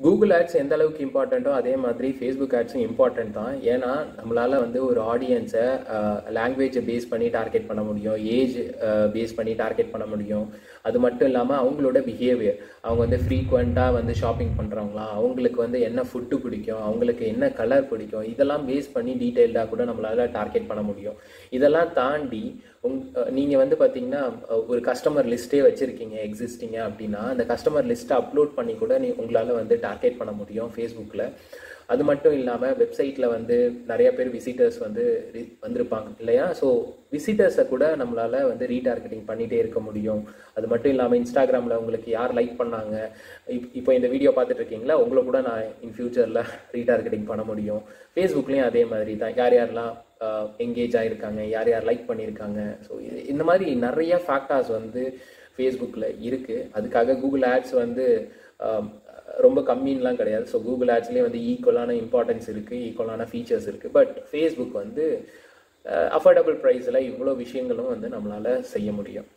Google ads எந்த அளவுக்கு இம்பார்ட்டண்ட்டோ அதே மாதிரி ஃபேஸ்புக் ஆட்ஸும் இம்பார்ட்டன்ட் தான். ஏன்னா நம்மளால் வந்து ஒரு ஆடியன்ஸை லாங்குவேஜை பேஸ் பண்ணி டார்கெட் பண்ண முடியும், ஏஜ் பேஸ் பண்ணி டார்கெட் பண்ண முடியும். அது மட்டும் இல்லாமல் அவங்களோட பிஹேவியர், அவங்க வந்து ஃப்ரீக்வெண்ட்டாக வந்து ஷாப்பிங் பண்ணுறவங்களா, அவங்களுக்கு வந்து என்ன ஃபுட்டு பிடிக்கும், அவங்களுக்கு என்ன கலர் பிடிக்கும், இதெல்லாம் பேஸ் பண்ணி டீட்டெயில்டாக கூட நம்மளால் டார்கெட் பண்ண முடியும். இதெல்லாம் தாண்டி நீங்கள் வந்து பார்த்தீங்கன்னா ஒரு கஸ்டமர் லிஸ்ட்டே வச்சுருக்கீங்க எக்ஸிஸ்டிங்க அப்படின்னா, அந்த கஸ்டமர் லிஸ்ட்டை அப்லோட் பண்ணி கூட உங்களால் வந்து டார்கெட் பண்ண முடியும் ஃபேஸ்புக்கில். அது மட்டும் இல்லாமல் வெப்சைட்டில் வந்து நிறைய பேர் விசிட்டர்ஸ் வந்து வந்திருப்பாங்க இல்லையா? ஸோ விசிட்டர்ஸை கூட நம்மளால் வந்து ரீடார்கெட்டிங் பண்ணிகிட்டே இருக்க முடியும். அது மட்டும் இல்லாமல் இன்ஸ்டாகிராமில் உங்களுக்கு யார் லைக் பண்ணாங்க, இப்போ இந்த வீடியோ பார்த்துட்டு இருக்கீங்களா, உங்களை கூட நான் இன் ஃபியூச்சரில் ரீடார்கெட்டிங் பண்ண முடியும். ஃபேஸ்புக்லேயும் அதே மாதிரி தான், யார் யாரெல்லாம் எங்கேஜ் ஆகிருக்காங்க, யார் யார் லைக் பண்ணியிருக்காங்க. ஸோ இந்த மாதிரி நிறைய ஃபேக்டர்ஸ் வந்து ஃபேஸ்புக்கில் இருக்குது. அதுக்காக கூகுள் ஆட்ஸ் வந்து ரொம்ப கம்மின்லாம் கிடையாது. ஸோ கூகுள் ஆட்ஸ்லேயே வந்து ஈக்குவலான இம்பார்ட்டன்ஸ் இருக்குது, ஈக்குவலான ஃபீச்சர்ஸ் இருக்குது. பட் ஃபேஸ்புக் வந்து அஃபோர்டபுள் ப்ரைஸில் இவ்வளோ விஷயங்களும் வந்து நம்மளால் செய்ய முடியும்.